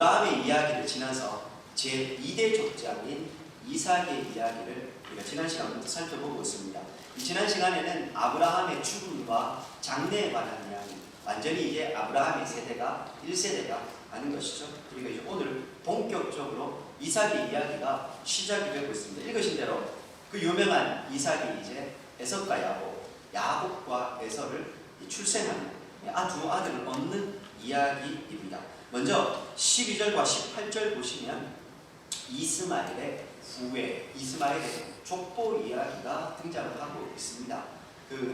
아브라함의 이야기를 지나서 제2대 족장인 이삭의 이야기를 우리가 지난 시간부터 살펴보고 있습니다. 지난 시간에는 아브라함의 죽음과 장래에 관한 이야기, 완전히 이제 아브라함의 세대가 1세대가 아닌 것이죠. 그리고 이제 오늘 본격적으로 이삭의 이야기가 시작이 되고 있습니다. 읽으신 대로 그 유명한 이삭이 이제 에서과 야곱, 야곱과 에서를 출생하는 두 아들을 얻는 이야기입니다. 먼저 12절과 18절 보시면 이스마엘의 후예, 이스마엘의 족보 이야기가 등장을 하고 있습니다.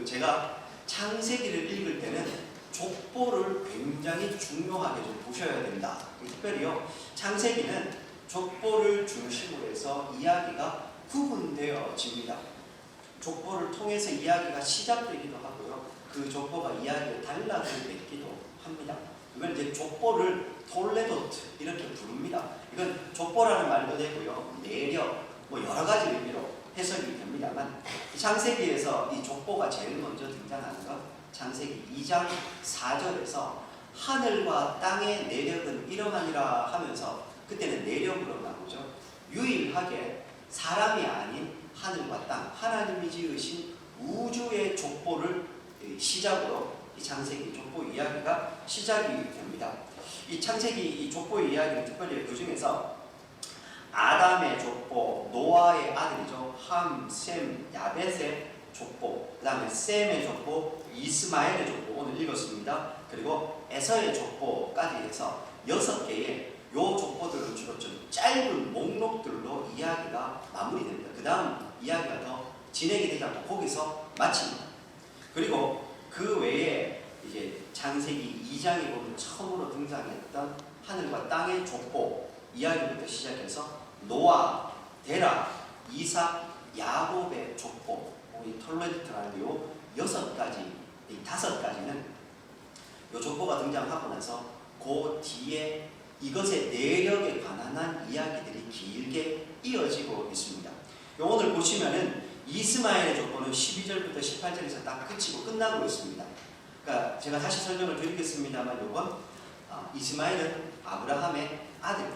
제가 창세기를 읽을 때는 족보를 굉장히 중요하게 좀 보셔야 된다. 특별히요, 창세기는 족보를 중심으로 해서 이야기가 구분되어집니다. 족보를 통해서 이야기가 시작되기도 하고요, 그 족보가 이야기의 단락을 맺기도 합니다. 이건 이제 족보를 톨레도트 이렇게 부릅니다. 이건 족보라는 말도 되고요, 내력, 여러 가지 의미로 해석이 됩니다만, 창세기에서 이 족보가 제일 먼저 등장하는 건 창세기 2장 4절에서 하늘과 땅의 내력은 이러하니라 하면서, 그때는 내력으로 나오죠. 유일하게 사람이 아닌 하늘과 땅, 하나님이 지으신 우주의 족보를 시작으로 이 창세기 족보 이야기가 시작이 됩니다. 이 창세기 이 족보 이야기는 특별히 그 중에서 아담의 족보, 노아의 아들이죠, 함, 셈, 야벳의 족보, 그 다음에 셈의 족보, 이스마엘의 족보 오늘 읽었습니다. 그리고 에서의 족보까지 해서 6개의 요 족보들은 주로 좀 짧은 목록들로 이야기가 마무리됩니다. 그 다음 이야기가 더 진행이 되지 않고 거기서 마칩니다. 그리고 그 외에 이제 창세기 2장에 보면 처음으로 등장했던 하늘과 땅의 족보 이야기부터 시작해서 노아, 데라, 이삭, 야곱의 족보, 이 톨레도트라는 요 6가지, 이 5가지는 요 족보가 등장하고 나서 그 뒤에 이것의 내력에 관한 이야기들이 길게 이어지고 있습니다. 오늘 보시면은 이스마엘의 족보는 12절부터 18절에서 딱 그치고 끝나고 있습니다. 그러니까 제가 다시 설명을 드리겠습니다만, 요건 이스마엘은 아브라함의 아들,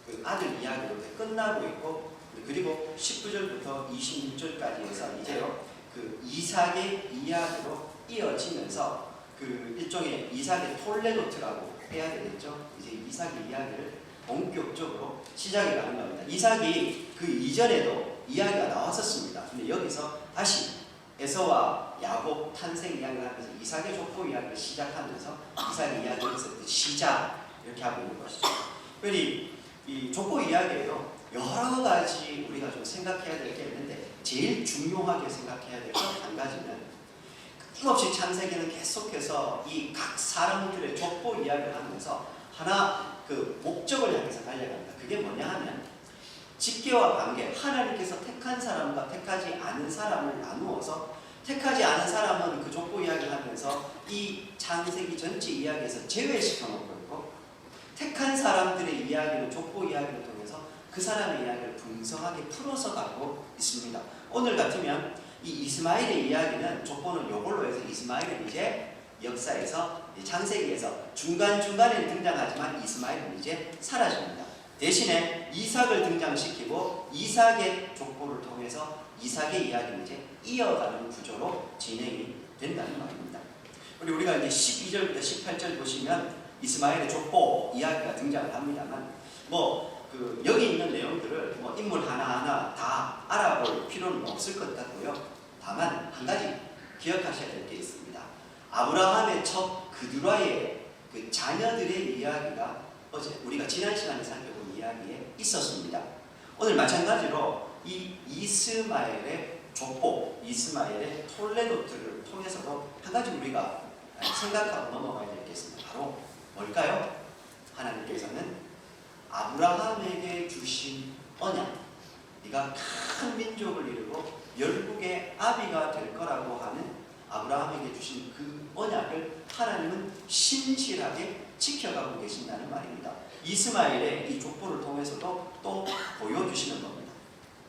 그 아들 이야기로 끝나고 있고, 그리고 19절부터 26절까지 해서 이제요, 그 이삭의 이야기로 이어지면서 그 일종의 이삭의 톨레도트라고 해야 되겠죠. 이제 이삭의 이야기를 본격적으로 시작해 가는 겁니다. 이삭이 그 이전에도 이야기가 나왔었습니다. 근데 여기서 다시 에서와 야곱 탄생 이야기를 하면서 이삭의 족보 이야기를 시작하면서 이삭의 이야기를 시작 이렇게 하고 있는 것이죠. 특별히 이 족보 이야기에요, 여러 가지 우리가 좀 생각해야 될 게 있는데, 제일 중요하게 생각해야 될 것 한 가지는, 끊임없이 창세기는 계속해서 이 각 사람들의 족보 이야기를 하면서 하나 그 목적을 향해서 달려갑니다. 그게 뭐냐 하면 직계와 관계, 하나님께서 택한 사람과 택하지 않은 사람을 나누어서, 택하지 않은 사람은 그 족보 이야기를 하면서 이 창세기 전체 이야기에서 제외시켜 놓고 있고, 택한 사람들의 이야기는 족보 이야기를 통해서 그 사람의 이야기를 풍성하게 풀어서 가고 있습니다. 오늘 같으면 이 이스마엘의 이야기는, 족보는 요걸로 해서 이스마엘은 이제 역사에서, 창세기에서 중간중간에 등장하지만 이스마엘은 이제 사라집니다. 대신에 이삭을 등장시키고 이삭의 족보를 통해서 이삭의 이야기는 이제 이어가는 구조로 진행이 된다는 말입니다. 그리고 우리가 이제 12절부터 18절 보시면 이스마엘의 족보 이야기가 등장을 합니다만, 여기 있는 내용들을 인물 하나하나 다 알아볼 필요는 없을 것 같고요. 다만 한 가지 기억하셔야 될 게 있습니다. 아브라함의 첫 그두라의 그 자녀들의 이야기가 어제 우리가 지난 시간에 살펴본 이야기에 있었습니다. 오늘 마찬가지로 이 이스마엘의 족보, 이스마엘의 톨레도트를 통해서도 한 가지 우리가 생각하고 넘어가야 될 게 있습니다. 바로 뭘까요? 하나님께서는 아브라함에게 주신 언약, 네가 큰 민족을 이루고 열국의 아비가 될 거라고 하는 아브라함에게 주신 그 언약을 하나님은 신실하게 지켜가고 계신다는 말입니다. 이스마엘의 이 족보를 통해서도 또 보여주시는 겁니다.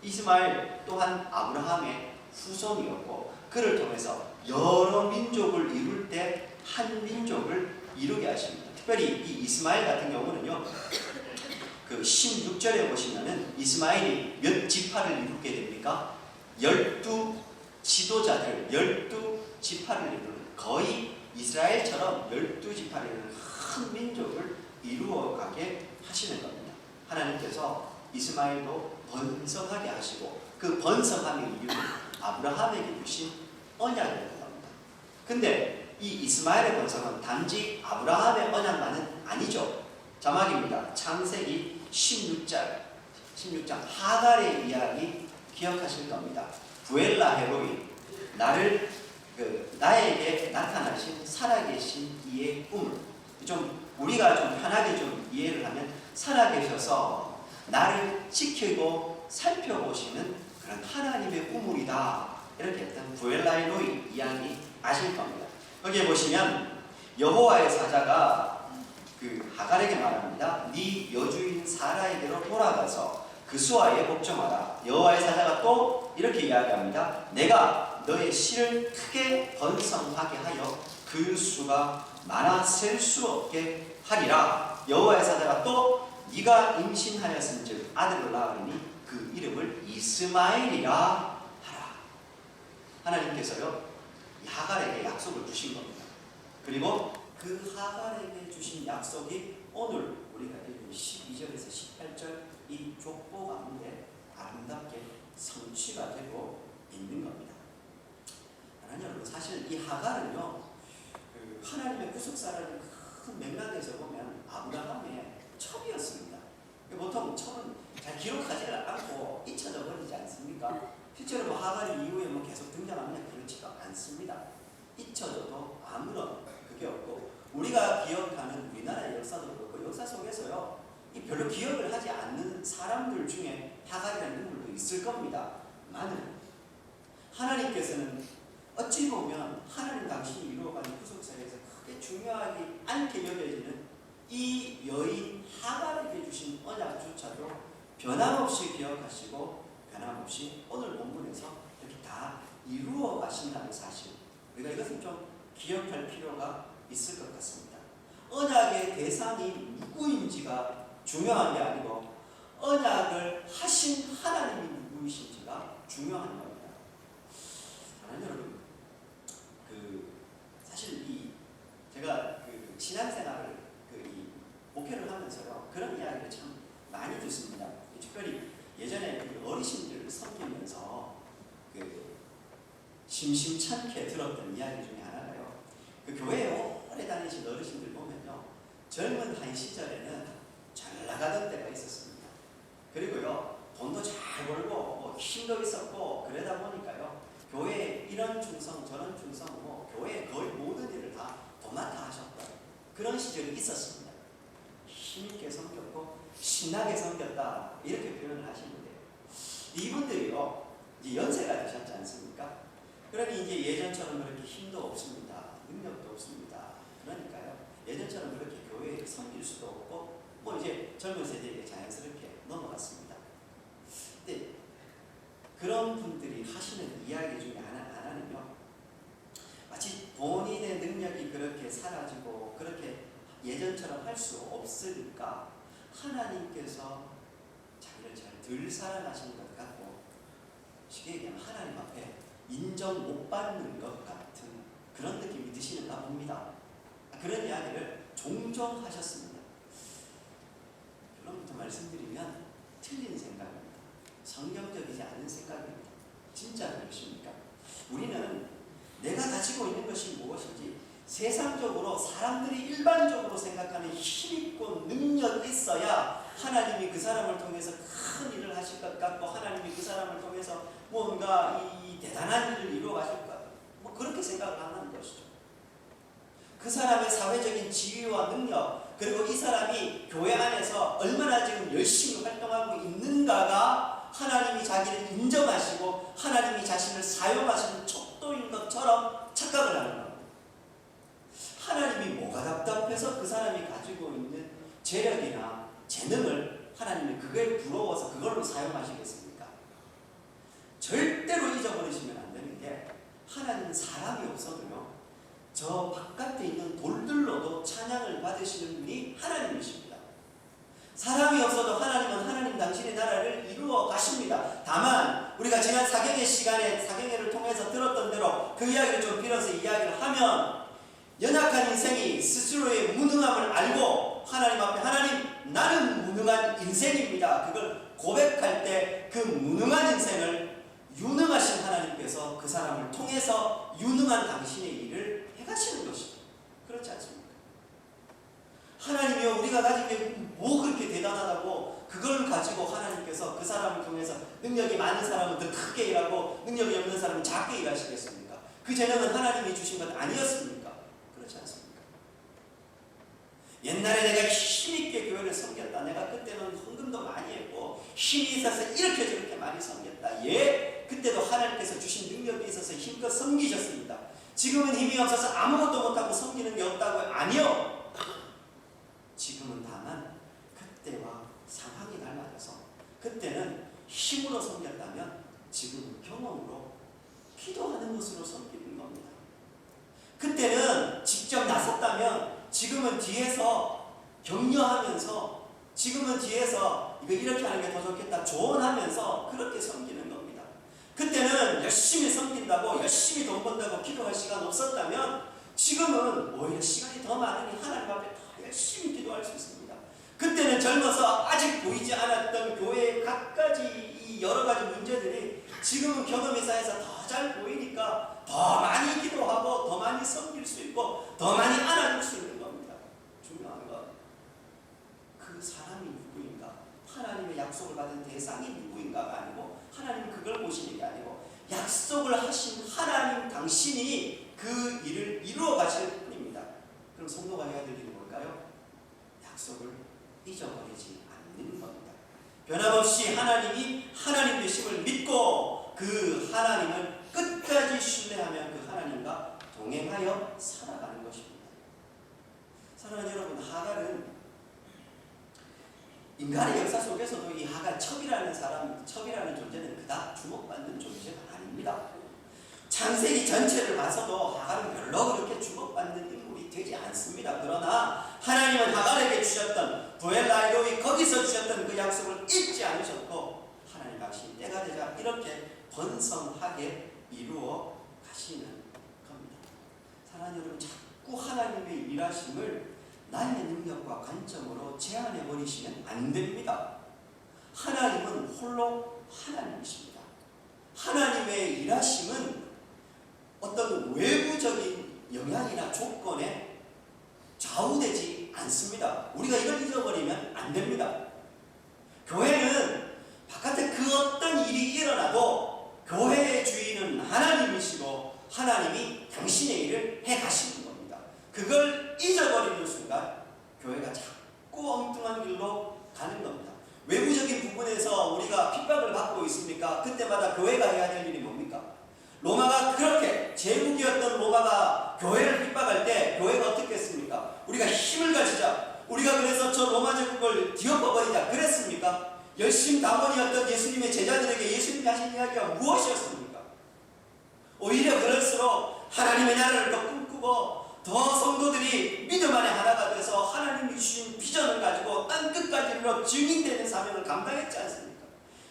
이스마엘 또한 아브라함의 후손이었고, 그를 통해서 여러 민족을 이룰 때 한 민족을 이루게 하십니다. 특별히 이 이스마엘 같은 경우는요, 그 16절에 보시면은 이스마엘이 몇 지파를 이루게 됩니까? 12 지도자들, 12지파를 이루는, 거의 이스라엘처럼 12지파를 이루는 큰 민족을 이루어가게 하시는 겁니다. 하나님께서 이스마엘도 번성하게 하시고 그 번성함의 이유는 아브라함에게 주신 언약이라는 겁니다. 근데 이 이스마엘의 번성은 단지 아브라함의 언약만은 아니죠. 자막입니다. 창세기 16장 하갈의 이야기 기억하실 겁니다. 부엘라 헤로이, 나에게 나타나신 살아계신 이의 꿈을, 우리가 좀 편하게 좀 이해를 하면, 살아계셔서 나를 지키고 살펴보시는 그런 하나님의 우물이다, 이렇게 했던 부엘라 헤로이 이야기 아실 겁니다. 거기에 보시면 여호와의 사자가 그 하갈에게 말합니다. 네 여주인 사라에게로 돌아가서 그 수와에 복종하라. 여호와의 사자가 또 이렇게 이야기합니다. 내가 너의 씨를 크게 번성하게 하여 그 수가 많아 셀 수 없게 하리라. 여호와의 사자가 또 네가 임신하였은즉 아들을 낳으리니 그 이름을 이스마엘이라 하라. 하나님께서요 하갈에게 약속을 주신 겁니다. 그리고 그 하갈에게 주신 약속이 오늘 우리가 읽은 12절에서 18절 이 족보 가운데 아름답게 성취가 되고 있는 겁니다. 하나님 여러분, 사실 이 하갈은요 하나님의 구속사라는 큰 맥락에서 보면 아브라함의 첩이었습니다. 보통 첩은 잘 기록하지 않고 잊혀져 버리지 않습니까? 실제로 하갈이 이후에 계속 등장하느냐, 그렇지가 않습니다. 잊혀져도 아무런 그게 없고, 우리가 기억하는 우리나라의 역사도 그렇고, 역사 속에서요 별로 기억을 하지 않는 사람들 중에 하갈이라는 인물도 있을 겁니다. 많은 하나님께서는 어찌 보면 하나님 당신이 이루어가는 구속사에서 크게 중요하지 않게 여겨지는 이 여인 하갈에게 주신 언약조차도 변함없이 기억하시고 변함없이 오늘 본문에서 이렇게 다 이루어 가신다는 사실, 우리가 이것은 좀 기억할 필요가 있을 것 같습니다. 언약의 대상이 누구인지가 중요한 게 아니고 언약을 하신 하나님이 누구이신지가 중요한 겁니다. 하나님 여러분, 사실 제가 신앙생활을 이 목회를 하면서요 그런 이야기를 참 많이 듣습니다. 특별히 예전에 어르신들을 섬기면서 심심찮게 들었던 이야기 중에 하나가요. 교회에 오래 다니신 어르신들 보면요, 젊은 한 시절에는 잘 나가던 때가 있었습니다. 그리고요 돈도 잘 벌고 힘도 있었고, 그러다 보니까요 교회에 이런 충성 저런 충성 교회의 거의 모든 일을 다 도맡아 하셨던 그런 시절이 있었습니다. 힘있게 섬겼고 신나게 섬겼다, 이렇게 표현을 하시는데, 이분들이요 이제 연세가 되셨지 않습니까? 그러니 이제 예전처럼 그렇게 힘도 없습니다. 능력도 없습니다. 그러니까요 예전처럼 그렇게 교회에 섬길 수도 없고 이제 젊은 세대에게 자연스럽게 넘어갔습니다. 근데 그런 분들이 하시는 이야기 중에 하나는요, 마치 본인의 능력이 그렇게 사라지고 그렇게 예전처럼 할 수 없으니까 하나님께서 자기를 잘 덜 사랑하시는 것 같고, 쉽게 얘기하면 하나님 앞에 인정 못 받는 것 같은 그런 느낌이 드시는가 봅니다. 그런 이야기를 종종 하셨습니다. 결론부터 말씀드리면 틀린 생각입니다. 성경적이지 않은 생각입니다. 진짜 그러십니까? 우리는 내가 가지고 있는 것이 무엇인지, 세상적으로 사람들이 일반적으로 생각하는 힘있고 능력이 있어야 하나님이 그 사람을 통해서 큰 일을 하실 것 같고, 하나님이 그 사람을 통해서 뭔가 이 대단한 일을 이루어 가실 것 같고, 그렇게 생각을 하는 것이죠. 그 사람의 사회적인 지위와 능력, 그리고 이 사람이 교회 안에서 얼마나 지금 열심히 활동하고 있는가가 하나님이 자기를 인정하시고 하나님이 자신을 사용하시는 척도인 것처럼 착각을 하는 겁니다. 하나님이 뭐가 답답해서 그 사람이 가지고 있는 재력이나 재능을 하나님이 그걸 부러워서 그걸로 사용하시겠습니까? 절대로 잊어버리시면 안 되는 게, 하나님은 사람이 없어도요 저 바깥에 있는 돌들로도 찬양을 받으시는 분이 하나님이십니다. 사람이 없어도 하나님은 하나님 당신의 나라를 이루어 가십니다. 다만 우리가 지난 사경의 시간에 사경회를 통해서 들었던 대로 그 이야기를 좀 빌어서 이야기를 하면 연약한 인생이 스스로의 무능함을 알고 하나님 앞에 하나님 나는 무능한 인생입니다. 그걸 고백할 때 그 무능한 인생을 유능하신 하나님께서 그 사람을 통해서 유능한 당신의 일을 해가시는 것이죠. 그렇지 않습니까? 하나님이여 우리가 가진 게 뭐 그렇게 대단하다고 그걸 가지고 하나님께서 그 사람을 통해서 능력이 많은 사람은 더 크게 일하고 능력이 없는 사람은 작게 일하시겠습니까? 그 재능은 하나님이 주신 것 아니었습니까? 그렇지 않습니까? 옛날에 내가 힘있게 교회를 섬겼다. 내가 그때는 헌금도 많이 했고 힘이 있어서 이렇게 저렇게 많이 섬겼다. 예, 그때도 하나님께서 주신 능력이 있어서 힘껏 섬기셨습니다. 지금은 힘이 없어서 아무것도 못하고 섬기는 게 없다고요? 아니요. 지금은 다만 그때와 상황이 달라져서 그때는 힘으로 섬겼다면 지금은 경험으로 기도하는 것으로 섬기는 겁니다. 그때는 직접 나섰다면 지금은 뒤에서 격려하면서 지금은 뒤에서 이거 이렇게 하는 게 더 좋겠다 조언하면서 그렇게 섬기는 겁니다. 그때는 열심히 섬긴다고 열심히 돈 번다고 기도할 시간 없었다면 지금은 오히려 시간이 더 많으니 하나님 앞에 더 열심히 기도할 수 있습니다. 그때는 젊어서 아직 보이지 않았던 교회의 갖가지 이 여러 가지 문제들이 지금은 경험이 쌓여서 더 잘 보이니까 더 많이 기도하고 더 많이 섬길 수 있고 더 많이 안아줄 수 있는 겁니다. 중요한 건 그 사람이 누구인가, 하나님의 약속을 받은 대상이 누구인가가 아니고 하나님은 그걸 보시는 게 아니고 약속을 하신 하나님 당신이 그 일을 이루어 가실 뿐입니다. 그럼 성도가 해야 될 일이 뭘까요? 약속을 잊어버리지 않는 겁니다. 변함없이 하나님이 하나님 되심을 믿고 그 하나님을 끝까지 신뢰하며 그 하나님과 동행하여 살아가는 것입니다. 사랑하는 여러분, 하갈은 인간의 역사 속에서도 이 하갈 첩이라는 존재는 그닥 주목받는 존재가 아닙니다. 창세기 전체를 봐서도 하갈은 별로 그렇게 주목받는 인물이 되지 않습니다. 그러나 하나님은 하갈에게 주셨던 부엘라이로이 거기서 주셨던 그 약속을 잊지 않으셨고 하나님 당신이 때가 되자 이렇게 번성하게 이루어 가시는 겁니다. 사랑하는 여러분, 자꾸 하나님의 일하심을 나의 능력과 관점으로 제한해 버리시면 안 됩니다. 하나님은 홀로 하나님이십니다. 하나님의 일하심은 어떤 외부적인 영향이나 조건에 좌우되지 않습니다. 우리가 이걸 잊어버리면 안 됩니다. 교회는 바깥에 그 어떤 일이 일어나도 교회의 주인은 하나님이시고 하나님이 당신의 일을 해 가시는 겁니다. 그걸 잊어버리는 순간 교회가 자꾸 엉뚱한 길로 가는 겁니다. 외부적인 부분에서 우리가 핍박을 받고 있습니까? 그때마다 교회가 해야 될 일이 뭡니까? 로마가 그렇게 제국이었던 로마가 교회를 핍박할 때 교회가 어떻게 했습니까? 우리가 힘을 가지자. 우리가 그래서 저 로마 제국을 뒤엎어버리자 그랬습니까? 열심당원이었던 예수님의 제자들에게 예수님이 하신 이야기가 무엇이었습니까? 오히려 그럴수록 하나님의 나라를 더 꿈꾸고 더 성도들이 믿음 안에 하나가 돼서 하나님이 주신 비전을 가지고 땅 끝까지 이르러 증인되는 사명을 감당했지 않습니까?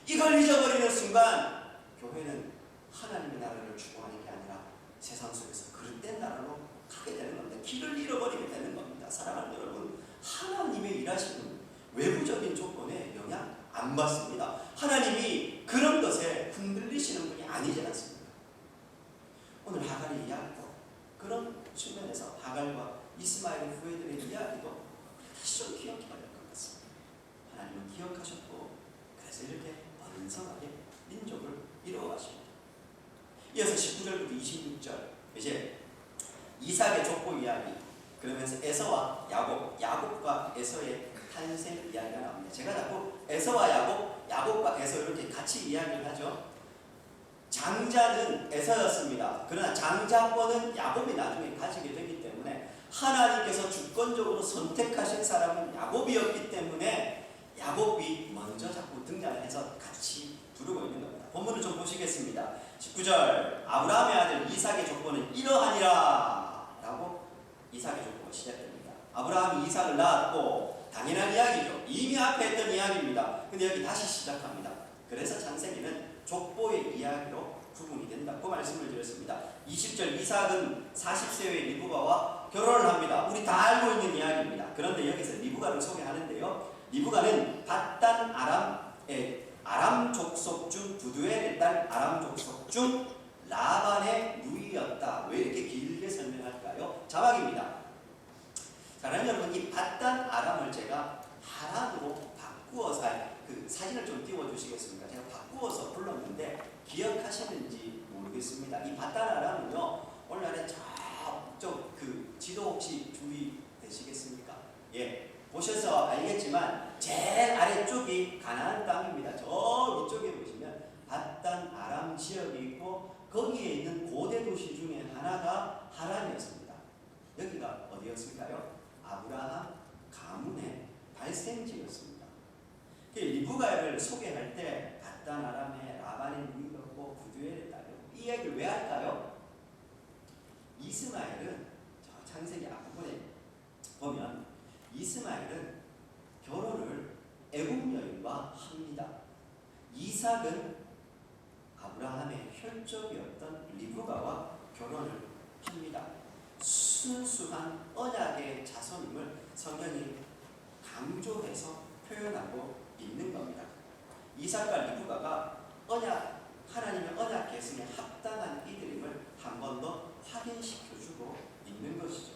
이걸 잊어버리는 순간 교회는 하나님의 나라를 추구하는 게 아니라 세상 속에서 그릇된 나라로 가게 되는 겁니다. 길을 잃어버리게 되는 겁니다. 사랑하는 여러분, 하나님의 일하시는 외부적인 조건에 영향 안 받습니다. 하나님이 그런 것에 흔들리시는 분이 아니지 않습니까? 오늘 하갈의 이야기도 그런 측면에서 하갈과 이스마엘 후예들의 이야기도 다시 좀 기억해야 될 것 같습니다. 하나님은 기억하셨고 그래서 이렇게 번성하게 민족을 이루어가십니다. 이어서 19절부터 26절 이제 이삭의 족보 이야기 그러면서 에서와 야곱과 에서의 탄생 이야기가 나옵니다. 제가 자꾸 에서와 야곱과 에서 이렇게 같이 이야기를 하죠. 장자는 에서였습니다. 그러나 장자권은 야곱이 나중에 가지게 되기 때문에 하나님께서 주권적으로 선택하신 사람은 야곱이었기 때문에 야곱이 먼저 자꾸 등장을 해서 같이 부르고 있는 겁니다. 본문을 좀 보시겠습니다. 19절 아브라함의 아들 이삭의 족보는 이러하니라 라고 이삭의 족보가 시작됩니다. 아브라함이 이삭을 낳았고 당연한 이야기죠. 이미 앞에 했던 이야기입니다. 근데 여기 다시 시작합니다. 그래서 창세기는 족보의 이야기로 구분이 된다. 그 말씀을 드렸습니다. 20절 이삭은 40세의 리브가와 결혼을 합니다. 우리 다 알고 있는 이야기입니다. 그런데 여기서 리브가를 소개하는데요. 리브가는 밧단 아람 족속 중 부두엘의 딸 아람 족속 중 라반의 누이였다. 왜 이렇게 길게 설명할까요? 자막입니다. 사랑하는 여러분, 이 밧단 아람을 제가 하란으로 바꾸어서 그 사진을 좀 띄워주시겠습니까? 제가 바꾸어서 불렀는데 기억하시는지 모르겠습니다. 이 밧단 아람은요, 오늘날에 저쪽 그 지도 혹시 주의되시겠습니까? 예, 보셔서 알겠지만 제일 아래쪽이 가나안 땅입니다. 저 위쪽에 보시면 밧단 아람 지역이 있고 거기에 있는 고대 도시 중에 하나가 하란이었습니다. 여기가 어디였을까요? 아브라함 가문의 발생지였습니다. 리브가를 소개할 때 밧단 아람의 라반의 누이였고 부두엘의 딸이었고 이 얘기를 왜 할까요? 이스마엘은 저 창세기 앞부분에 보면 이스마엘은 결혼을 애굽 여인과 합니다. 이삭은 아브라함의 혈족이었던 리브가와 결혼을 합니다. 순수한 언약의 자손임을 성경이 강조해서 표현하고 있는 겁니다. 이삭과 리브가가 하나님의 언약 계승에 합당한 이들임을 한 번 더 확인시켜주고 있는 것이죠.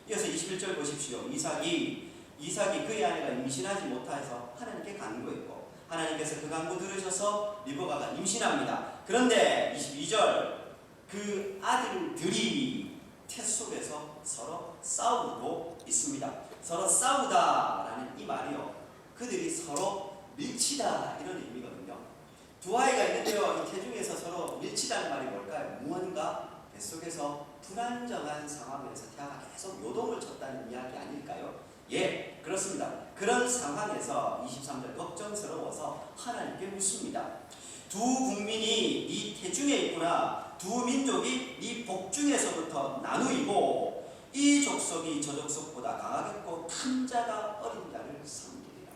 이어서 21절 보십시오. 이삭이 그의 아내가 임신하지 못해서 하나님께 간구했고 하나님께서 그 간구 들으셔서 리브가가 임신합니다. 그런데 22절 그 아들들이 태 속에서 서로 싸우고 있습니다. 서로 싸우다라는 이 말이요, 그들이 서로 밀치다 이런 의미거든요. 두 아이가 있는데요, 이 태중에서 서로 밀치다는 말이 뭘까요? 무언가 뱃속에서 불안정한 상황에서 태아가 계속 요동을 쳤다는 이야기 아닐까요? 예, 그렇습니다. 그런 상황에서 23절 걱정스러워서 하나님께 묻습니다. 두 국민이 네 태중에 있구나. 두 민족이 네 복중에서부터 나누이고 이 족속이 저 족속보다 강하겠고 큰 자가 어린 자를 섬기리라.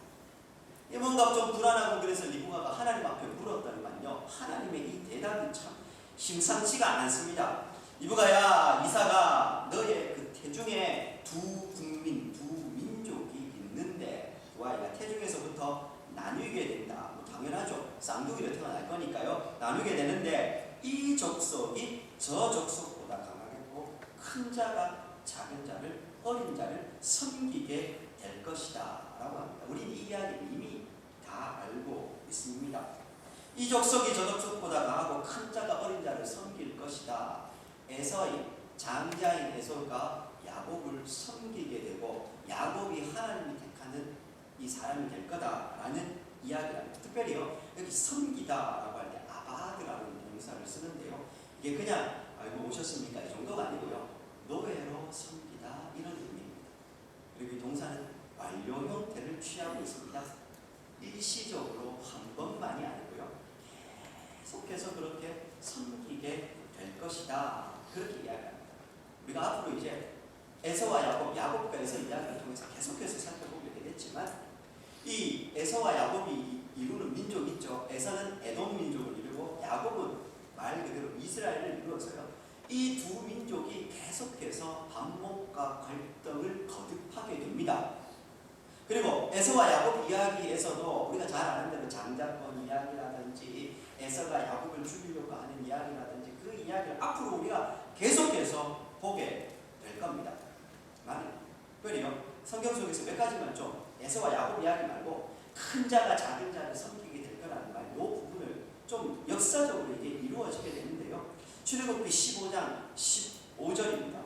이 뭔가 좀 불안하고 그래서 리브가가 하나님 앞에 물었더니만요, 하나님의 이 대답이 참 심상치가 않습니다. 리브가야, 이삭아, 너의 그 태중에 두 국민, 두 민족이 있는데 두 아이가 태중에서부터 나누게 된다. 뭐 당연하죠. 쌍둥이로 태어날 거니까요. 나누게 되는데 이 족속이 저 족속보다 강하겠고 큰 자가 작은 자를, 어린 자를 섬기게 될 것이다 라고 합니다. 우리는 이 이야기를 이미 다 알고 있습니다. 이 족속이 저 족속보다 강하고 큰 자가 어린 자를 섬길 것이다. 에서의 장자인 에서가 야곱을 섬기게 되고 야곱이 하나님이 택하는 이 사람이 될 거다라는 이야기랍니다. 특별히요, 여기 섬기다라고 할 때 아바드라는 동사를 쓰는데요, 이게 그냥 알고 오셨습니까? 이 정도가 아니고요, 노예로 섬기다 이런 의미입니다. 그리고 이 동사는 완료 형태를 취하고 있습니다. 일시적으로 한 번만이 아니고요, 계속해서 그렇게 섬기게 될 것이다, 그렇게 이야기합니다. 우리가 앞으로 이제 에서와 야곱과 에서 이야기를 통해서 계속해서 살펴보게 되겠지만 이 에서와 야곱이 이루는 민족이 있죠. 에서는 에돔 민족을 이루고 야곱은 말 그대로 이스라엘을 이루어서요, 이 두 민족이 계속해서 반목과 갈등을 거듭하게 됩니다. 그리고 에서와 야곱 이야기에서도 우리가 잘 아는 대로 장자권 이야기라든지 에서가 야곱을 죽이려고 하는 이야기라든지 그 이야기를 앞으로 우리가 계속해서 보게 될 겁니다. 그래요, 성경 속에서 몇 가지만 좀 에서와 야곱 이야기 말고 큰 자가 작은 자를 섬기게 될 거라는 말, 이 부분을 좀 역사적으로 이게 이루어지게 되는데요. 출애굽기 15장 15절입니다.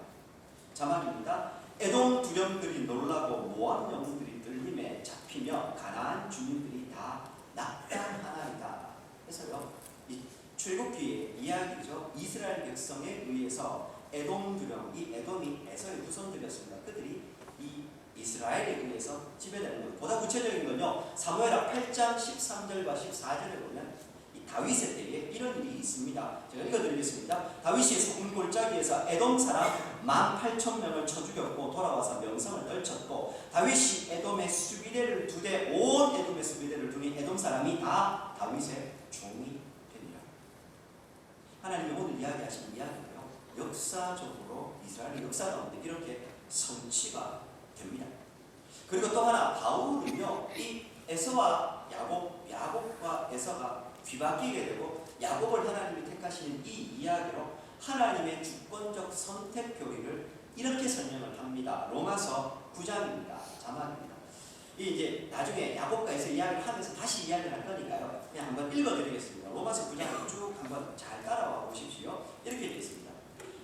자막입니다. 에돔 두령들이 놀라고 모압 영웅들이 들림에 잡히며 가나안 주민들이 다 낙담하나이다. 그래서요, 이 출애굽기의 이야기죠. 이스라엘 백성에 의해서 에돔 두령, 이 에돔이 에서의 후손들이었습니다. 그들이 이 이스라엘에 의해서 지배되는 것. 보다 구체적인 건요, 사무엘하 8장 13절과 14절에 보면 이 다윗의 때에 이런 일이 있습니다. 제가 읽어드리겠습니다. 다윗이 소금 골짜기에서 에돔 사람 18,000명을 쳐 죽였고 돌아와서 명성을 떨쳤고 다윗이 에돔 에돔의 수비대를 두되 온 에돔의 수비대를 두니 에돔 사람이 다 다윗의 종이 되니라. 하나님이 오늘 이야기하시는 이야기가요, 역사적으로 이스라엘의 역사 가운데 이렇게 성취가 됩니다. 그리고 또 하나, 다윗은요, 이 에서와 야곱과 에서가 뒤바뀌게 되고 야곱을 하나님이 택하시는 이 이야기로 하나님의 주권적 선택 교리를 이렇게 설명을 합니다. 로마서 9장입니다. 자막입니다. 이제 나중에 야곱과 에서 이야기를 하면서 다시 이야기를 할 거니까요, 그냥 한번 읽어드리겠습니다. 로마서 9장을 쭉 한번 잘 따라와 보십시오. 이렇게 되어 있습니다.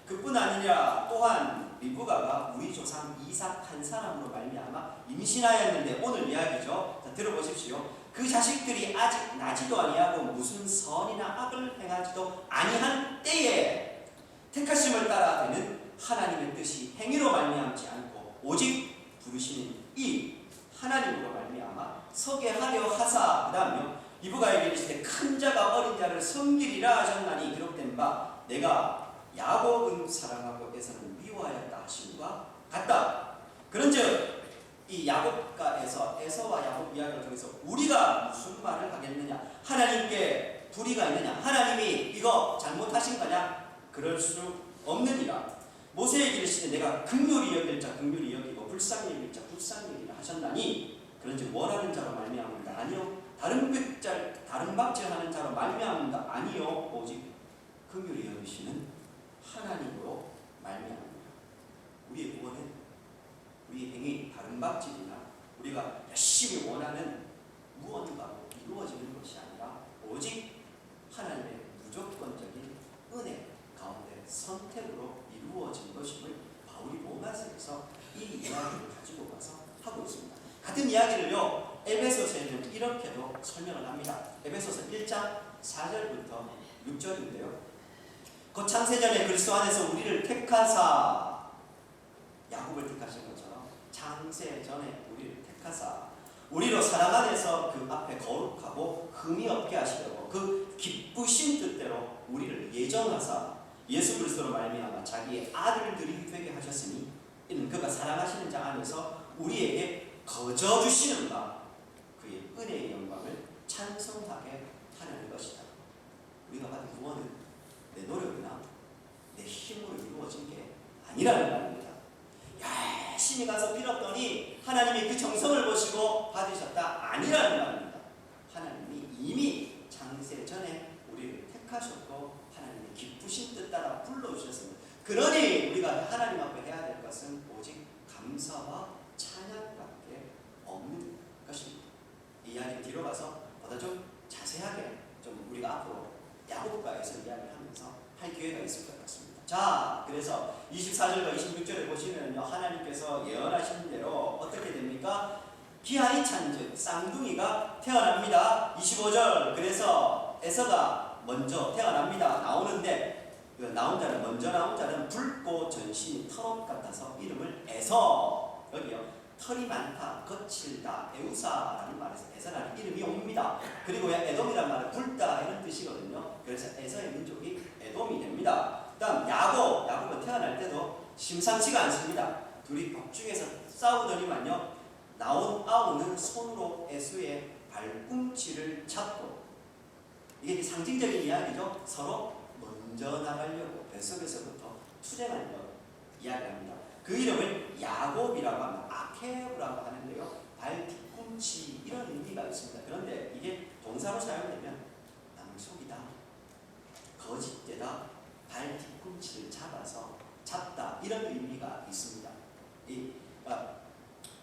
그뿐 아니라 또한 리브가가 우리 조상 이삭 한 사람으로 말미암아 임신하였는데, 오늘 이야기죠. 자, 들어보십시오. 그 자식들이 아직 나지도 아니하고 무슨 선이나 악을 행하지도 아니한 때에 택하심을 따라 되는 하나님의 뜻이 행위로 말미암지 않고 오직 부르시는 이 하나님으로 말미암아 서게 하려 하사, 그 다음에 리브가에게 이르시되 큰 자가 어린 자를 섬기리라 하셨나니 기록된 바 내가 야곱은 사랑하고 에서는 미워하였다 하심과 같다. 그런즉 이 야곱과 에서와 야곱 이야기를 통해서 우리가 무슨 말을 하겠느냐? 하나님께 불의가 있느냐? 하나님이 이거 잘못하신 거냐? 그럴 수 없느니라. 모세에게 이르시되 내가 긍휼히 여길 자 긍휼히 여기고 불쌍히 여길 자 불쌍히 여기라 하셨나니 그런즉 원하는 자로 말미암은가? 아니요. 다른 박제하는 자로 말미암은가? 아니요. 오직 긍휼히 여기시는 하나님으로 말미암습니다. 우리의 구원은 우리의 행위, 다른 박질이나 우리가 열심히 원하는 무언가로 이루어지는 것이 아니라 오직 하나님의 무조건적인 은혜 가운데 선택으로 이루어진 것임을 바울이 로마서에서 이 이야기를 가지고 가서 하고 있습니다. 같은 이야기를요, 에베소서에는 이렇게도 설명을 합니다. 에베소서 1장 4절부터 6절인데요. 곧 창세전에 그리스도 안에서 우리를 택하사, 야곱을 택하신 것처럼 창세전에 우리를 택하사 우리로 사랑 안에서 그 앞에 거룩하고 흠이 없게 하시려고 그 기쁘신 뜻대로 우리를 예정하사 예수 그리스도로 말미암아 자기의 아들들이 되게 하셨으니 이는 그가 사랑하시는 자 안에서 우리에게 거저 주시는 바 그의 은혜의 영광을 찬송하게 하는 것이다. 우리가 받은 구원은 내 노력이나 내 힘으로 이루어진 게 아니라는 말입니다. 열심히 가서 빌었더니 하나님이 그 정성을 보시고 받으셨다, 아니라는 말입니다. 하나님이 이미 창세 전에 우리를 택하셨고 하나님의 기쁘신 뜻 따라 불러주셨습니다. 그러니 우리가 하나님 앞에 해야 될 것은 오직 감사와 찬양밖에 없는 것입니다. 이 이야기 뒤로 가서 보다 좀 자세하게 좀 우리가 앞으로 야곱과에서 이야기를 하면서 할 기회가 있을 것 같습니다. 자, 그래서 24절과 26절에 보시면요, 하나님께서 예언하신 대로 어떻게 됩니까? 기한이 찬즉 쌍둥이가 태어납니다. 25절, 그래서 에서가 먼저 태어납니다. 나오는데 먼저 나온 자는 붉고 전신이 털옷 같아서 이름을 에서, 여기요, 털이 많다, 거칠다, 에우사라는 말에서 에서라는 이름이 옵니다. 그리고 에돔이라는 말은 굵다 이런 뜻이거든요. 그래서 에서의 민족이 에돔이 됩니다. 그 다음 야곱은 태어날 때도 심상치가 않습니다. 둘이 법중에서 싸우더니만요, 나온 아우는 손으로 에서의 발꿈치를 잡고, 이게 상징적인 이야기죠. 서로 먼저 나가려고 뱃속에서부터 투쟁하려고 이야기합니다. 그 이름을 야곱이라고 합니다. 아케브라고 하는데요, 발 뒤꿈치 이런 의미가 있습니다. 그런데 이게 동사로 사용되면 남을 속이다, 거짓되다, 발 뒤꿈치를 잡다 이런 의미가 있습니다.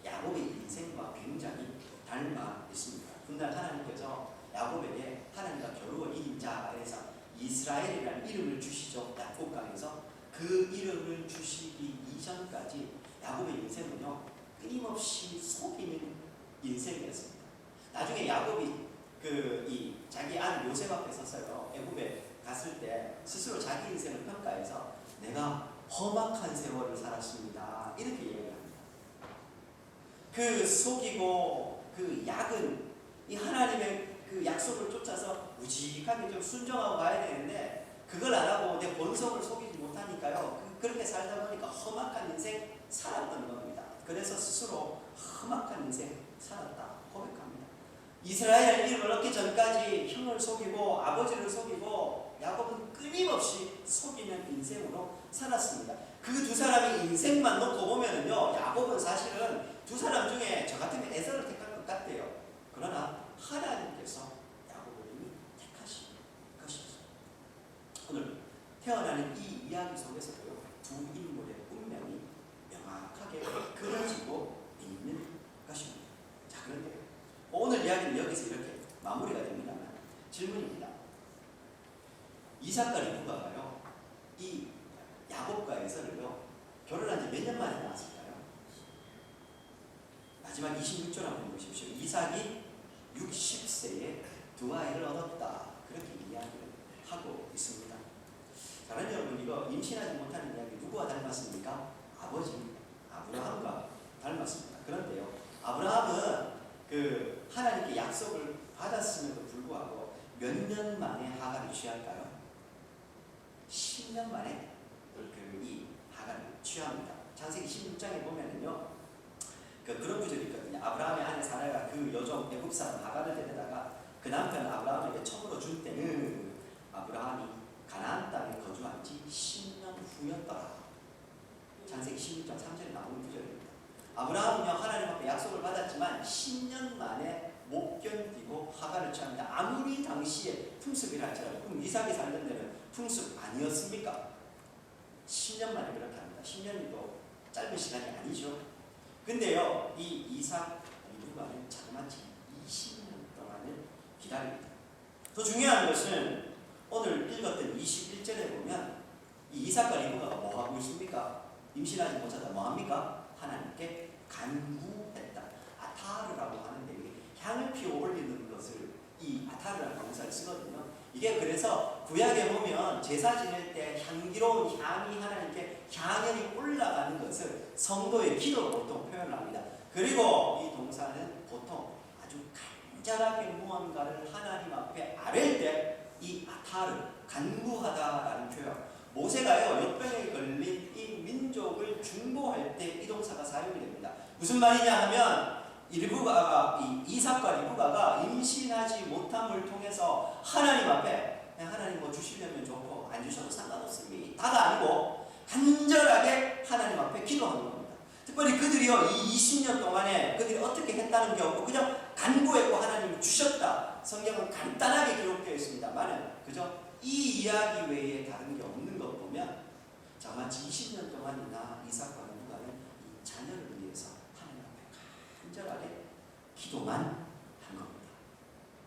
야곱의 인생과 굉장히 닮아 있습니다. 훗날 하나님께서 야곱에게 하나님과 겨루어 이긴 자에서 이스라엘이라는 이름을 주시죠. 야곱강에서 그 이름을 주시기 이전까지 야곱의 인생은요, 끊임없이 속이는 인생이었습니다. 나중에 야곱이 자기 아들 요셉 앞에 섰어요. 애굽에 갔을 때 스스로 자기 인생을 평가해서 내가 험악한 세월을 살았습니다, 이렇게 얘기합니다. 그 속이고 그 약은 이 하나님의 그 약속을 쫓아서 무직하게 좀 순종하고 가야 되는데 그걸 안 하고 내 본성을 속이지 못하니까요, 그렇게 살다 보니까 험악한 인생 살았던 겁니다. 그래서 스스로 험악한 인생 살았다 고백합니다. 이스라엘 이름을 얻기 전까지 형을 속이고 아버지를 속이고 야곱은 끊임없이 속이는 인생으로 살았습니다. 그 두 사람의 인생만 놓고 보면은요, 야곱은 사실은 두 사람 중에 저 같으면 에서를 택할 것 같대요. 그러나 하나님께서 야곱을 이미 택하신 것이었어요. 오늘 태어나는 이 이야기 속에서도요, 두 인물의 운명이 명확하게 그려지고 있는 것입니다. 자, 그런데 오늘 이야기는 여기서 이렇게 마무리가 됩니다만 질문입니다. 이삭과 리브가가요, 이 야곱과 에서를요, 결혼한 지 몇 년 만에 낳았을까요? 마지막 26절 한번 보십시오. 이삭이 60세에 두 아이를 얻었다. 그렇게 이야기를 하고 있습니다. 사랑하는 여러분, 이거 임신하지 못하는 이야기 누구와 닮았습니까? 아버지 아브라함과 닮았습니다. 그런데요, 아브라함은 그 하나님께 약속을 받았음에도 불구하고 몇 년 만에 하갈을 취할까요? 10년 만에 이 하갈을 취합니다. 창세기 16장에 보면은요, 그런 구절이 있거든요. 아브라함의 아내 사라가 그 여종 애굽 사람 하갈을 데려다가 그 남편 아브라함에게 처음으로 줄 때는 아브라함이 가나안 땅에 거주한 지 10년 후였더라. 창세기 16장 3절에 나오는 구절입니다. 아브라함은요, 하나님 앞에 약속을 받았지만 10년 만에 못 견디고 하갈을 취합니다. 아무리 당시에 풍습이라 할지라도, 그럼 이삭이 살던 데는 풍습 아니었습니까? 10년 만에 그렇게 합니다. 10년이도 짧은 시간이 아니죠. 근데요, 이 이삭 리브가는 자그마치 20년 동안을 기다립니다. 더 중요한 것은 오늘 읽었던 21절에 보면 이 이삭과 리브가가 뭐 하고 있습니까? 임신하지 못하다 뭐 합니까? 하나님께 간구했다. 아타르라고 하는데 향을 피워 올리는 것을 이 아타르라는 동사를 쓰거든요. 이게 그래서 구약에 보면 제사 지낼 때 향기로운 향이 하나님께 향연이 올라가는 것을 성도의 기도로 보통 표현합니다. 그리고 이 동사는 보통 아주 간절하게 무언가를 하나님 앞에 아뢰일 때 이 아타르, 간구하다라는 표현. 모세가요, 역병에 걸린 이 민족을 중보할 때 이 동사가 사용이 됩니다. 무슨 말이냐 하면 이삭과 리브가가 임신하지 못함을 통해서 하나님 앞에 하나님 뭐 주시려면 좋고 안 주셔도 상관없습니다가 아니고 간절하게 하나님 앞에 기도하는 겁니다. 특별히 그들이요, 이 20년 동안에 그들이 어떻게 했다는 게 없고 그냥 간구했고 하나님이 주셨다. 성경은 간단하게 기록되어 있습니다만 그저 이 이야기 외에 다른 게 없는 것 보면 자마치 20년 동안이나 이삭과 리브가는 이 자녀를 위해서 하나님 앞에 간절하게 기도만 한 겁니다.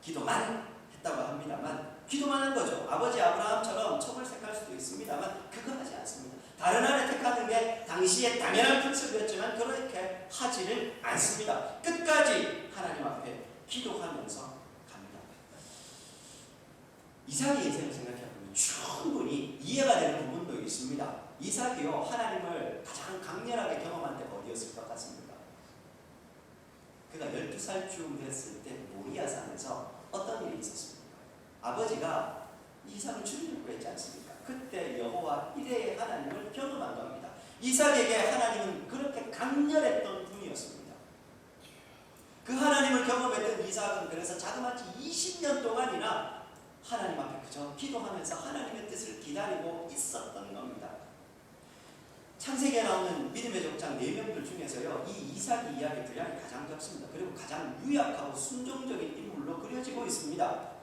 기도만 했다고 합니다만 기도만 한 거죠. 아버지 아브라함처럼 첩을색할 수도 있습니다만 그거 하지 않습니다. 다른 아내 택하는 게 당시에 당연한 princip였지만 그렇게 하지를 않습니다. 끝까지 하나님 앞에 기도하면서 갑니다. 이삭의 인생을 생각해보면 충분히 이해가 되는 부분도 있습니다. 이삭이요, 하나님을 가장 강렬하게 경험한 때가 어디였을 것 같습니까? 그가 12살쯤 됐을 때 모리아산에서 어떤 일이 있었습니까? 아버지가 이삭을 죽이려고 했지 않습니까? 그때 여호와 이레의 하나님을 경험한 겁니다. 이삭에게 하나님은 그렇게 강렬했던 분이었습니다. 그 하나님을 경험했던 이삭은 그래서 자그마치 20년 동안이나 하나님 앞에 그저 기도하면서 하나님의 뜻을 기다리고 있었던 겁니다. 창세기에 나오는 믿음의 족장 4명들 중에서요, 이 이삭의 이야기 분량이 가장 적습니다. 그리고 가장 유약하고 순종적인 인물로 그려지고 있습니다.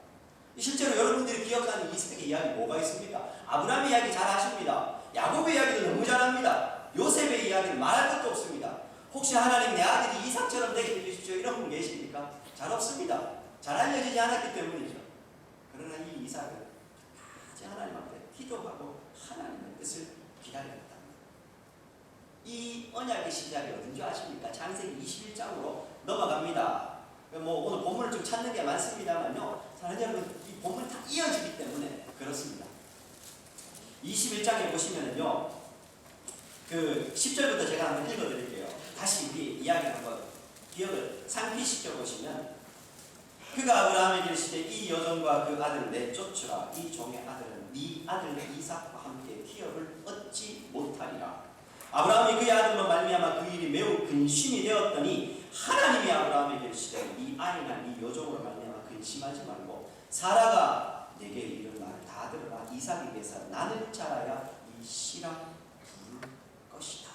실제로 여러분들이 기억하는 이삭의 이야기 뭐가 있습니까? 아브라함의 이야기 잘 아십니다. 야곱의 이야기도 너무 잘합니다. 요셉의 이야기는 말할 것도 없습니다. 혹시 하나님 내 아들이 이삭처럼 되게 해주십시오 이런 분 계십니까? 잘 없습니다. 잘 알려지지 않았기 때문이죠. 그러나 이 이삭은 끝까지 하나님 앞에 기도하고 하나님의 뜻을 기다렸다. 이 언약의 시작이 어딘지 아십니까? 창세기 21장으로 넘어갑니다. 뭐 오늘 본문을 좀 찾는 게 많습니다만요, 사랑하는 여러분, 이 본문이 다 이어지기 때문에 그렇습니다. 21장에 보시면은요, 그 10절부터 제가 한번 읽어드릴게요. 다시 우리 이야기 한번 기억을 상기시켜 보시면, 그가 아브라함에게 이르시되 이 여종과 그 아들을 내쫓으라. 이 종의 아들은 네 아들 이삭과 함께 기업을 얻지 못하리라. 아브라함이 그의 아들로 말미암아 그 일이 매우 근심이 되었더니 하나님이 아브라함에게 이르시되 이 아이나 이 여종으로 말미암아 근심하지 말고 사라가 내게 이른 말을 다 들으라. 이삭에게 서 나는 자라야 이 씨라 부를 것이다.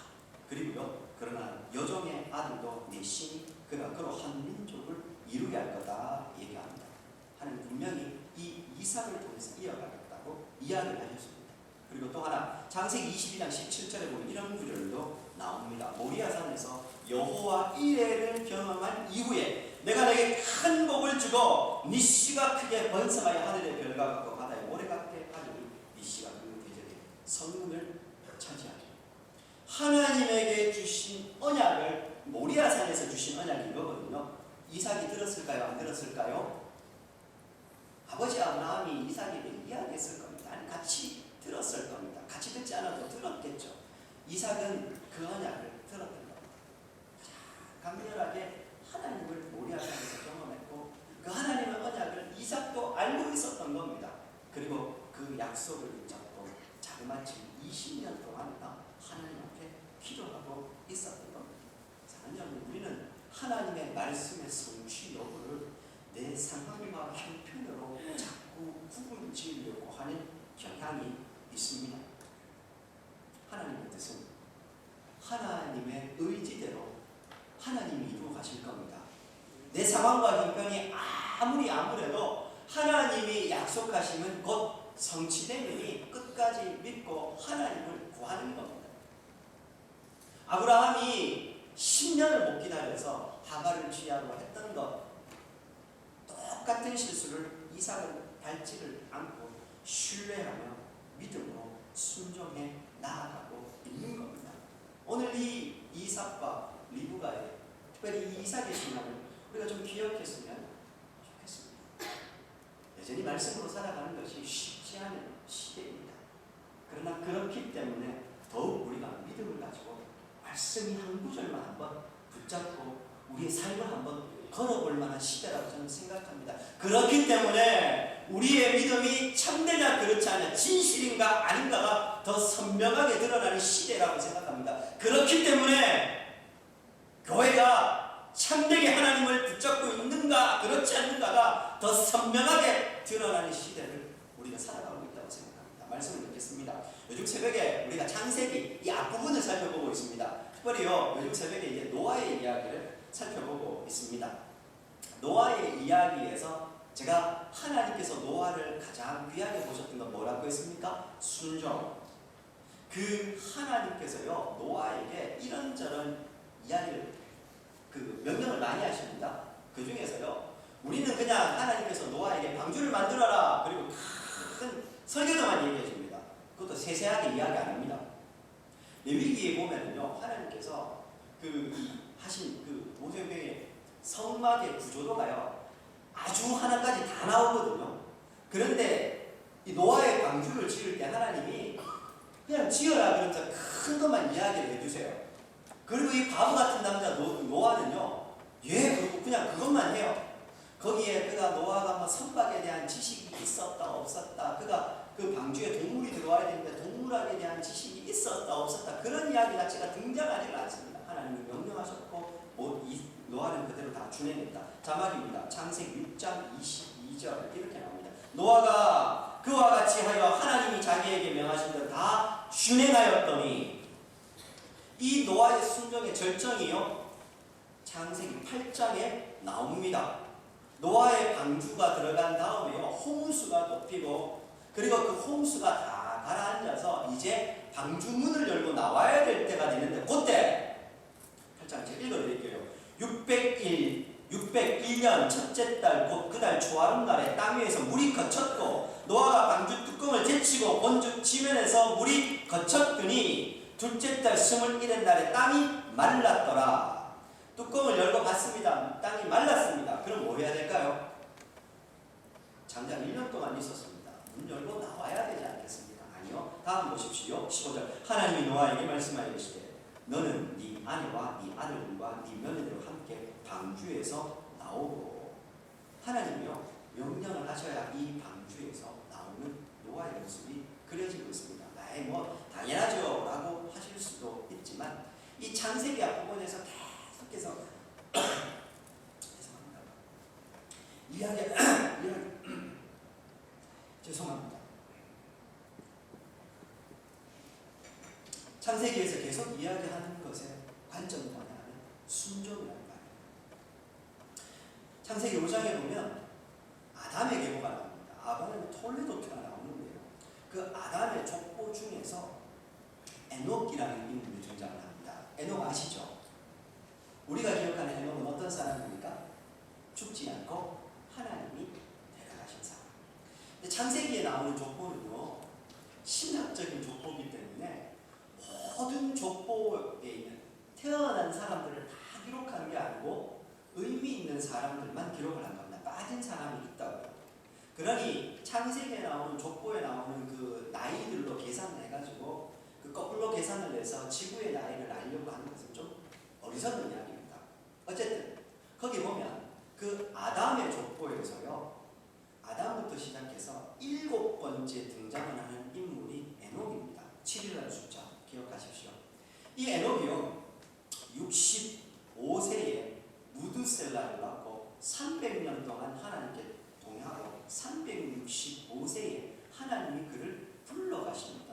그리고요, 그러나 여종의 아들도 내 신이 그가 그로 한 민족을 이루게 할 거다 얘기합니다. 하나님 분명히 이 이삭을 통해서 이어가겠다고 이야기를 하셨습니다. 그리고 또 하나 창세기 22장 17절에 보면 이런 구절도 나옵니다. 모리아산에서 여호와 이레를 경험한 이후에 내가 내게 큰 복을 주고 네 씨가 크게 번성하여 하늘의 별과 같고 바다의 모래 같게 하리니 네 씨가 그 대적의 성문을 차지하리라. 하나님에게 주신 언약을, 모리아산에서 주신 언약이 이거거든요. 이삭이 들었을까요? 안 들었을까요? 아버지 아브라함이 이삭에게 이야기했을 겁니다. 아니, 같이 들었을 겁니다. 같이 듣지 않아도 들었겠죠. 이삭은 그 언약을 들었던 겁니다. 강렬하게 하나님을 모리아산에서 경험했고 그 하나님의 언약을 이삭도 알고 있었던 겁니다. 그리고 그 약속을 붙잡고 자그마치 20년 동안 하나님 앞에 기도하고 있었던 겁니다. 사랑하는 여러분, 우리는 하나님의 말씀의 성취 여부를 내 상황과 형편으로 자꾸 구분 지으려고 하는 경향이 있습니다. 하나님의 뜻은 하나님의 의지대로 하나님이 이루어 가실 겁니다. 내 상황과 형편이 아무래도 하나님이 약속하시면 곧 성취되느니 끝까지 믿고 하나님을 구하는 겁니다. 아브라함이 10년을 못 기다려서 하갈을 취하고 했던 것, 똑같은 실수를 이삭은 밟지를 않고 신뢰하며 믿음으로 순종해 나아가고 있는 겁니다. 오늘 이 이삭과 리브가의, 특별히 이 이삭의 신앙을 우리가 좀 기억했으면 좋겠습니다. 여전히 말씀으로 살아가는 것이 쉽지 않은 시대입니다. 그러나 그렇기 때문에 더욱 우리가 믿음을 가지고 말씀이 한 구절만 한번 붙잡고 우리의 삶을 한번 걸어볼 만한 시대라고 저는 생각합니다. 그렇기 때문에 우리의 믿음이 참되냐 그렇지 않냐, 진실인가 아닌가가 더 선명하게 드러나는 시대라고 생각합니다. 그렇기 때문에 교회가 참되게 하나님을 붙잡고 있는가 그렇지 않는가가 더 선명하게 드러나는 시대를 우리가 살아가고 있다고 생각합니다. 말씀을 듣겠습니다. 요즘 새벽에 우리가 창세기 이 앞부분을 살펴보고 있습니다. 특별히요, 요즘 새벽에 이제 노아의 이야기를 살펴보고 있습니다. 노아의 이야기에서 제가 하나님께서 노아를 가장 귀하게 보셨던 건 뭐라고 했습니까? 순종. 그 하나님께서요, 노아에게 이런저런 이야기를, 명령을 많이 하십니다. 그 중에서요, 우리는 그냥 하나님께서 노아에게 방주를 만들어라, 그리고 큰 설교도만 얘기해 줍니다. 그것도 세세하게 이야기 안 합니다. 레위기에 보면은요, 하나님께서 하신 모세명의 성막의 구조도가요, 아주 하나까지 다 나오거든요. 그런데 이 노아의 방주를 지을 때 하나님이 그냥 지어라 그러면서 큰 것만 이야기를 해주세요. 그리고 이 바보 같은 남자 노아는요, 그리고 그냥 그것만 해요. 거기에 그가 노아가 선박에 대한 지식이 있었다 없었다, 그가 그 방주에 동물이 들어와야 되는데 동물학에 대한 지식이 있었다 없었다, 그런 이야기 자체가 등장하지 않습니다. 하나님이 명령하셨고 노아는 그대로 다 준행했다. 자막입니다. 창세기 6장 22절 이렇게 나옵니다. 노아가 그와 같이 하여 하나님이 자기에게 명하신 대로 다 준행하였더니, 이 노아의 순종의 절정이요, 창세기 8장에 나옵니다. 노아의 방주가 들어간 다음에요, 홍수가 덮이고, 그리고 그 홍수가 다 가라앉아서 이제 방주 문을 열고 나와야 될 때가 되는데, 그때 8장 제가 읽어드릴게요. 601년 첫째 달 곧 그 달 초하룻날에 땅 위에서 물이 거쳤고 노아가 방주 뚜껑을 제치고 본즉 지면에서 물이 거쳤더니 둘째 달 21날에 땅이 말랐더라. 뚜껑을 열고 봤습니다. 땅이 말랐습니다. 그럼 뭐 해야 될까요? 장장 1년 동안 있었습니다. 문 열고 나와야 되지 않겠습니까? 아니요. 다음 보십시오. 15절. 하나님이 노아에게 말씀하여 이르시되 너는 네 아내와 네 아들들과 네 며느리들과 함께 방주에서 나오고. 하나님이요, 명령을 하셔야 이 방주에서 나오는 노아의 모습이 그려지고 있습니다. 당연하죠 라고 하실 수도 있지만 있지만 이 창세기 앞부분에서 계속해서 죄송합니다. 죄송합니다. 창세기에서 계속 이야기하는 것의 관점이 뭐냐면 순종이라는 말이에요. 창세기 5장에 보면 아담의 계보가 나옵니다. 아담은 톨레도트가 나오는데요. 그 아담의 족보 중에서 에녹이라는 인물이 등장을 합니다. 에녹 아시죠? 우리가 기억하는 에녹은 어떤 사람입니까? 죽지 않고 하나님이 데려가신 사람. 근데 창세기에 나오는 족보는요, 신학적인 족보이기 때문에 모든 족보에 있는 태어난 사람들을 다 기록하는 게 아니고 의미 있는 사람들만 기록을 한 겁니다. 빠진 사람이 있다고요. 그러니 창세기에 나오는 족보에 나오는 그 나이들로 계산을 해가지고 그 거꾸로 계산을 해서 지구의 나이를 알려고 하는 것은 좀 어리석은 이야기입니다. 어쨌든 거기 보면 그 아담의 족보에서요, 아담부터 시작해서 7번째 등장을 하는 인물이 에녹입니다. 7이라는 숫자 기억하십시오. 이 에녹이요, 65세에 무드셀라를 낳고 300년 동안 하나님께 동행하고 365세에 하나님이 그를 불러가십니다.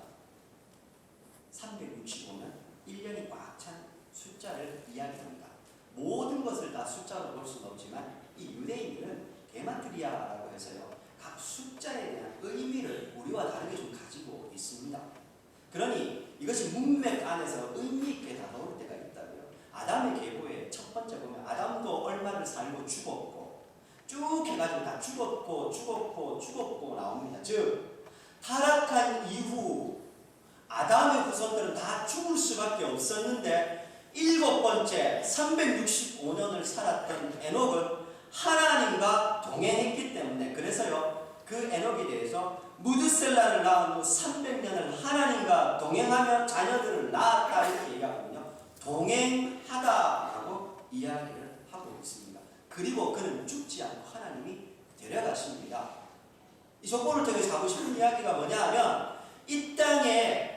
365는 1년이 꽉 찬 숫자를 이야기합니다. 모든 것을 다 숫자로 볼 수는 없지만 이 유대인들은 게마트리아라고 해서요, 각 숫자에 대한 의미를 우리와 다르게 좀 가지고 있습니다. 그러니 이것이 문맥 안에서 의미 있게 다가올 때가 있다고요. 아담의 계보에 첫 번째 보면 아담도 얼마를 살고 죽었고 쭉 해가지고 다 죽었고 나옵니다. 즉 타락한 이후 아담의 후손들은 다 죽을 수밖에 없었는데 7번째 365년을 살았던 에녹은 하나님과 동행했기 때문에, 그래서요 그 에녹에 대해서 무드셀라를 낳은 후 300년을 하나님과 동행하며 자녀들을 낳았다 이렇게 얘기하거든요. 동행하다라고 이야기를 하고 있습니다. 그리고 그는 죽지 않고 하나님이 데려가십니다. 이 족보를 통해서 하고 싶은 이야기가 뭐냐 하면, 이 땅에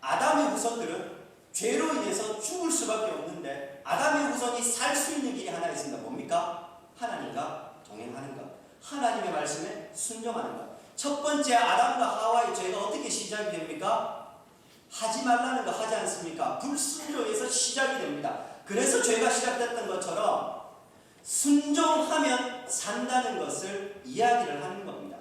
아담의 후손들은 죄로 인해서 죽을 수밖에 없는데 아담의 후손이 살 수 있는 길이 하나 있습니다. 뭡니까? 하나님과 동행하는 것, 하나님의 말씀에 순종하는 것. 첫 번째 아담과 하와의 죄가 어떻게 시작이 됩니까? 하지 말라는 거 하지 않습니까? 불순종에서 시작이 됩니다. 그래서 죄가 시작됐던 것처럼 순종하면 산다는 것을 이야기를 하는 겁니다.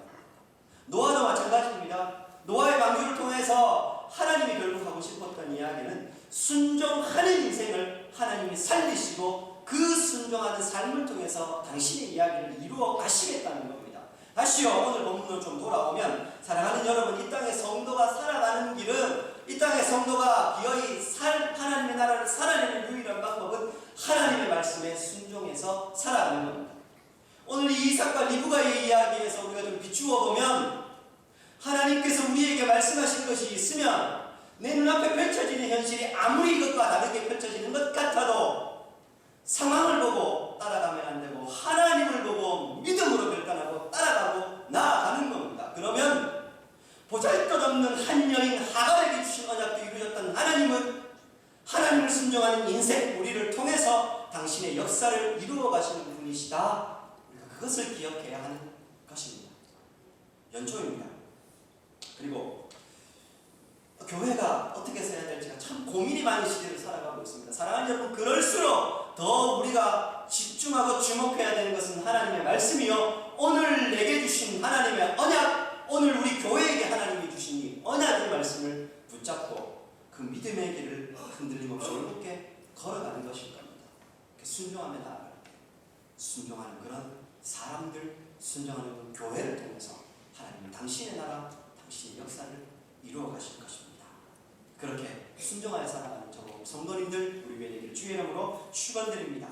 노아도 마찬가지입니다. 노아의 방주를 통해서 하나님이 결국 하고 싶었던 이야기는 순종하는 인생을 하나님이 살리시고 그 순종하는 삶을 통해서 당신의 이야기를 이루어 가시겠다는 겁니다. 다시요, 오늘 본문으로 좀 돌아오면, 사랑하는 여러분, 이 땅의 성도가 살아가는 길은, 이 땅의 성도가 기어이 하나님의 나라를 살아내는 유일한 방법은 하나님의 말씀에 순종해서 살아가는 겁니다. 오늘 이 이삭과 리브가의 이야기에서 우리가 좀 비추어 보면, 하나님께서 우리에게 말씀하신 것이 있으면 내 눈앞에 펼쳐지는 현실이 아무리 이것과 다르게 펼쳐지는 것 같아도 상황을 보고 따라가면 안 되고 하나님을 보고 믿음으로 결단하고 따라가고 나아가는 겁니다. 그러면 보잘것없는 한 여인 하갈에게 주신 언약도 이루어졌던 하나님은 하나님을 순종하는 인생 우리를 통해서 당신의 역사를 이루어 가시는 분이시다. 우리가 그것을 기억해야 하는 것입니다. 연초입니다. 그리고 교회가 어떻게 써야 될지가 참 고민이 많은 시대를 살아가고 있습니다. 사랑하는 여러분, 그럴수록 더 우리가 집중하고 주목해야 되는 것은 하나님의 말씀이요, 오늘 내게 주신 하나님의 언약, 오늘 우리 교회에게 하나님이 주신 이 언약의 말씀을 붙잡고 그 믿음의 길을 흔들림 없이 올곧게 걸어가는 것일 겁니다. 순종하며 나아갈 때 순종하는 그런 사람들, 순종하는 교회를 통해서 하나님은 당신의 나라, 당신의 역사를 이루어 가실 것입니다. 그렇게 순종하여 살아가는 저 성도님들, 우리 교회 되기를 주의 이름으로 축원드립니다.